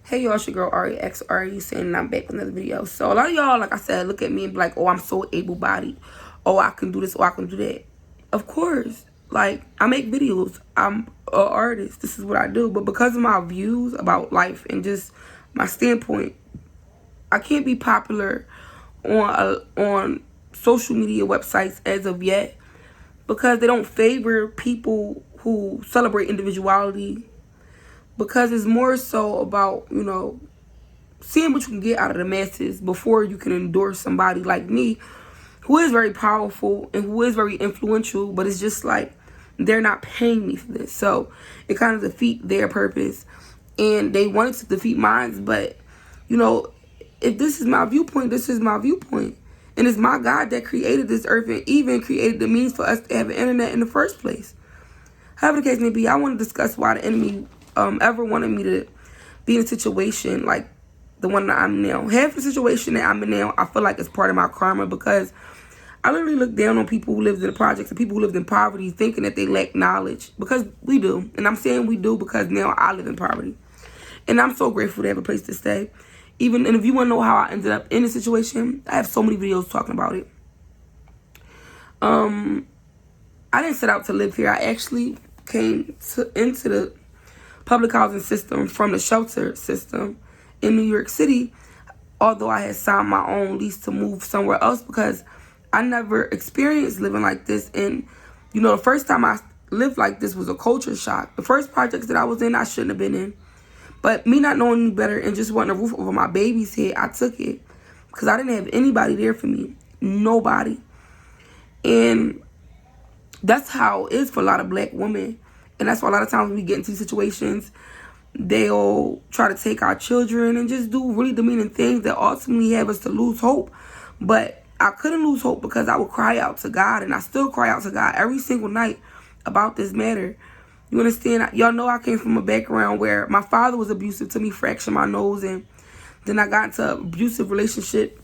Hey y'all, it's your girl Ari X Ari saying I'm back with another video. So a lot of y'all, like I said, look at me and be like, oh, I'm so able-bodied. Oh, I can do this, oh, I can do that. Of course. Like, I make videos. I'm an artist. This is what I do. But because of my views about life and just my standpoint, I can't be popular on social media websites as of yet because they don't favor people who celebrate individuality, because it's more so about, seeing what you can get out of the masses before you can endorse somebody like me who is very powerful and who is very influential, but it's just like they're not paying me for this. So it kind of defeats their purpose, and they wanted to defeat mine. But, if this is my viewpoint, this is my viewpoint. And it's my God that created this earth and even created the means for us to have an internet in the first place. However the case may be, I want to discuss why the enemy ever wanted me to be in a situation like the one that I'm in now. Half the situation that I'm in now, I feel like it's part of my karma, because I literally look down on people who lived in the projects and people who lived in poverty, thinking that they lack knowledge, because we do. And I'm saying we do because now I live in poverty. And I'm so grateful to have a place to stay. And if you want to know how I ended up in this situation, I have so many videos talking about it. I didn't set out to live here. I actually came into the public housing system from the shelter system in New York City, although I had signed my own lease to move somewhere else because I never experienced living like this. And, the first time I lived like this was a culture shock. The first projects that I was in, I shouldn't have been in. But me not knowing any better and just wanting a roof over my baby's head, I took it because I didn't have anybody there for me. Nobody. And that's how it is for a lot of black women. And that's why a lot of times when we get into these situations, they'll try to take our children and just do really demeaning things that ultimately have us to lose hope. But I couldn't lose hope because I would cry out to God, and I still cry out to God every single night about this matter. You understand? Y'all know I came from a background where my father was abusive to me, fractured my nose, and then I got into an abusive relationship,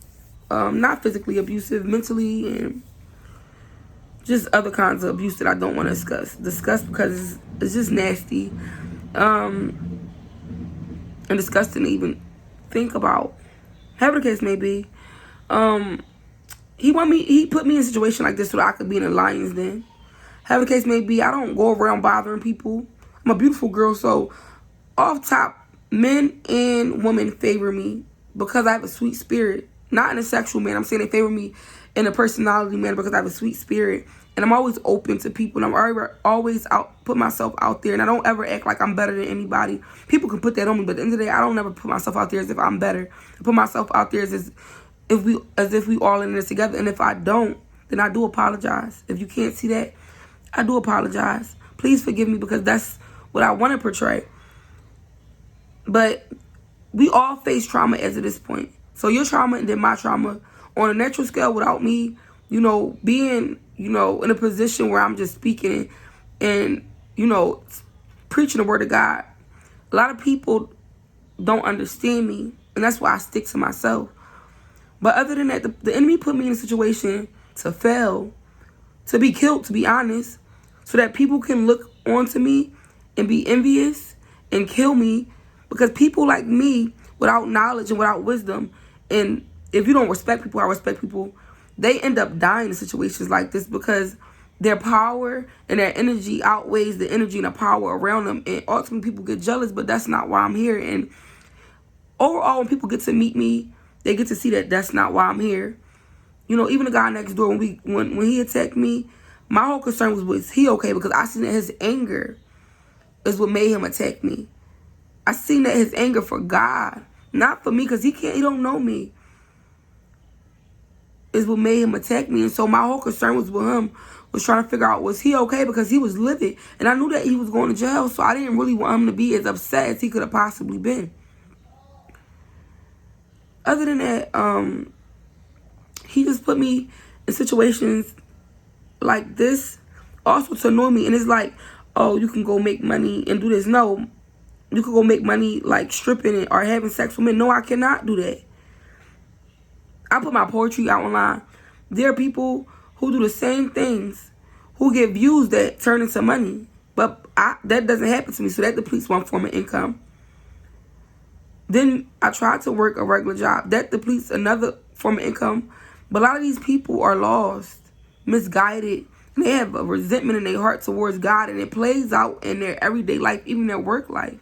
not physically abusive, mentally, and just other kinds of abuse that I don't want to discuss because it's just nasty, and disgusting to even think about. However the case may be, he put me in a situation like this so that I could be in a lion's den. However the case may be, I don't go around bothering people. I'm a beautiful girl, so off top, men and women favor me because I have a sweet spirit. Not in a sexual manner. I'm saying they favor me in a personality manner because I have a sweet spirit. And I'm always open to people. And I'm always put myself out there. And I don't ever act like I'm better than anybody. People can put that on me, but at the end of the day, I don't ever put myself out there as if I'm better. I put myself out there as if we all in this together. And if I don't, then I do apologize. If you can't see that, I do apologize. Please forgive me because that's what I want to portray. But we all face trauma as of this point. So your trauma and then my trauma on a natural scale without me, being, in a position where I'm just speaking and, preaching the word of God. A lot of people don't understand me, and that's why I stick to myself. But other than that, the enemy put me in a situation to fail, to be killed, to be honest, so that people can look onto me and be envious and kill me, because people like me, without knowledge and without wisdom, and if you don't respect people, I respect people, they end up dying in situations like this because their power and their energy outweighs the energy and the power around them, and ultimately people get jealous, but that's not why I'm here. And overall, when people get to meet me, they get to see that that's not why I'm here. Even the guy next door, when he attacked me, my whole concern was he okay? Because I seen that his anger is what made him attack me. I seen that his anger for God, not for me, because he don't know me, is what made him attack me. And so my whole concern was with him, was trying to figure out, was he okay? Because he was livid. And I knew that he was going to jail, so I didn't really want him to be as upset as he could have possibly been. Other than that, he just put me in situations like this also to annoy me. And it's like, oh, you can go make money and do this. No, you can go make money like stripping or having sex with men. No, I cannot do that. I put my poetry out online. There are people who do the same things, who get views that turn into money. But that doesn't happen to me, so that depletes one form of income. Then I tried to work a regular job. That depletes another form of income. But a lot of these people are lost, misguided, and they have a resentment in their heart towards God, and it plays out in their everyday life, even their work life.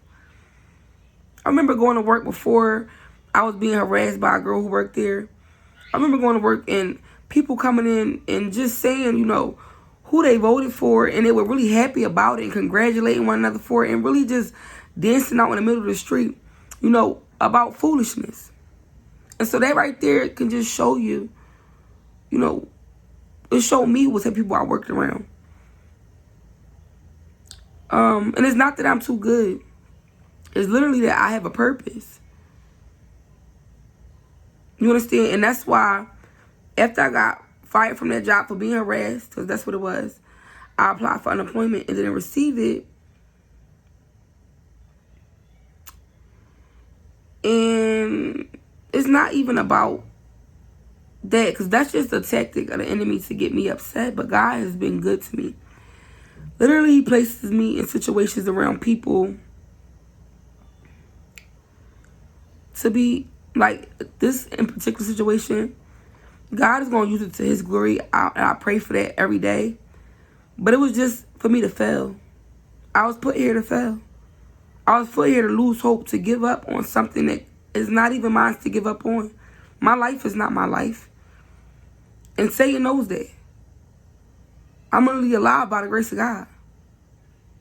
I remember going to work before I was being harassed by a girl who worked there. I remember going to work and people coming in and just saying, who they voted for, and they were really happy about it and congratulating one another for it and really just dancing out in the middle of the street, about foolishness. And so that right there can just show you, it showed me what type of people I worked around. And it's not that I'm too good. It's literally that I have a purpose. You understand? And that's why after I got fired from that job for being harassed, because that's what it was, I applied for unemployment and didn't receive it. And it's not even about that, because that's just a tactic of the enemy to get me upset. But God has been good to me. Literally, he places me in situations around people to be like this in particular situation. God is going to use it to his glory. And I pray for that every day. But it was just for me to fail. I was put here to fail. I was put here to lose hope, to give up on something that is not even mine to give up on. My life is not my life. And Satan knows that. I'm literally alive by the grace of God.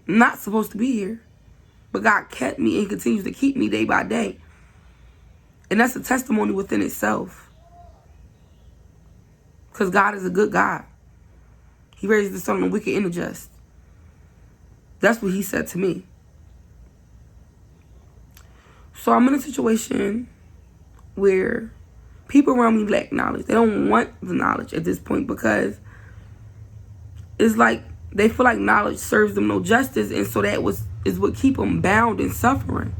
Not supposed to be here. But God kept me and continues to keep me day by day. And that's a testimony within itself. Because God is a good God. He raises the sun on the wicked and the just. That's what he said to me. So I'm in a situation where people around me lack knowledge. They don't want the knowledge at this point because it's like they feel like knowledge serves them no justice, and so that is what keep them bound and suffering.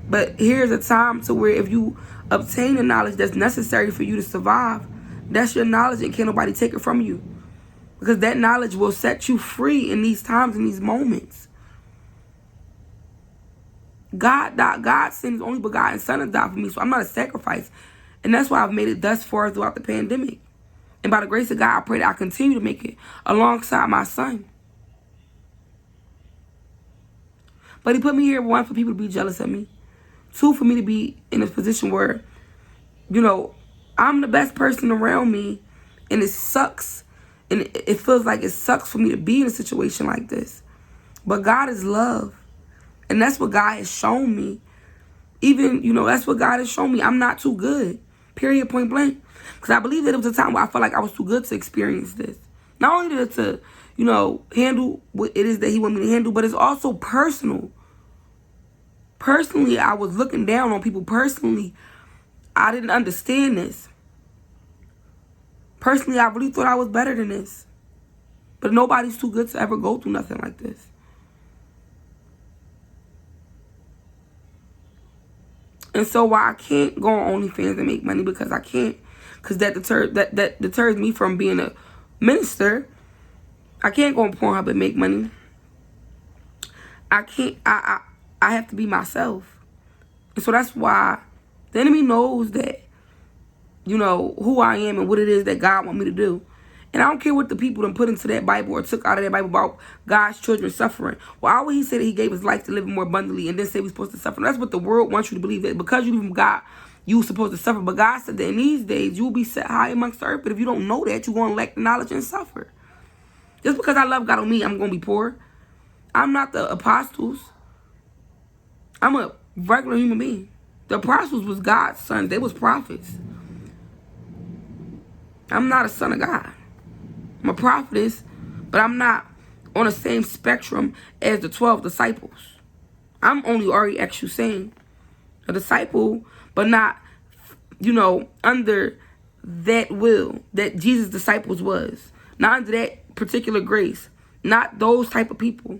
But here's a time to where if you obtain the knowledge that's necessary for you to survive, that's your knowledge and can't nobody take it from you. Because that knowledge will set you free in these times, in these moments. God sent his only begotten son to die for me, so I'm not a sacrifice. And that's why I've made it thus far throughout the pandemic. And by the grace of God, I pray that I continue to make it alongside my son. But he put me here, one, for people to be jealous of me. Two, for me to be in a position where, I'm the best person around me, and it sucks. And it feels like it sucks for me to be in a situation like this. But God is love. And that's what God has shown me. Even, that's what God has shown me. I'm not too good. Period, point blank. Because I believe that it was a time where I felt like I was too good to experience this. Not only to handle what it is that he wanted me to handle, but it's also personal. Personally, I was looking down on people. Personally, I didn't understand this. Personally, I really thought I was better than this. But nobody's too good to ever go through nothing like this. And so while I can't go on OnlyFans and make money because I can't, because that deters me from being a minister, I can't go on Pornhub and make money. I can't, I have to be myself. And so that's why the enemy knows that, who I am and what it is that God wants me to do. And I don't care what the people done put into that Bible or took out of that Bible about God's children suffering. Why would he say that he gave his life to live more abundantly and then say we're supposed to suffer? That's what the world wants you to believe, that because you believe in God, you're supposed to suffer. But God said that in these days, you will be set high amongst the earth. But if you don't know that, you're going to lack the knowledge and suffer. Just because I love God on me, I'm going to be poor. I'm not the apostles. I'm a regular human being. The apostles was God's sons. They was prophets. I'm not a son of God. I'm a prophetess, but I'm not on the same spectrum as the 12 disciples. I'm only R.E.X. Hussein, a disciple, but not, under that will that Jesus' disciples was. Not under that particular grace. Not those type of people.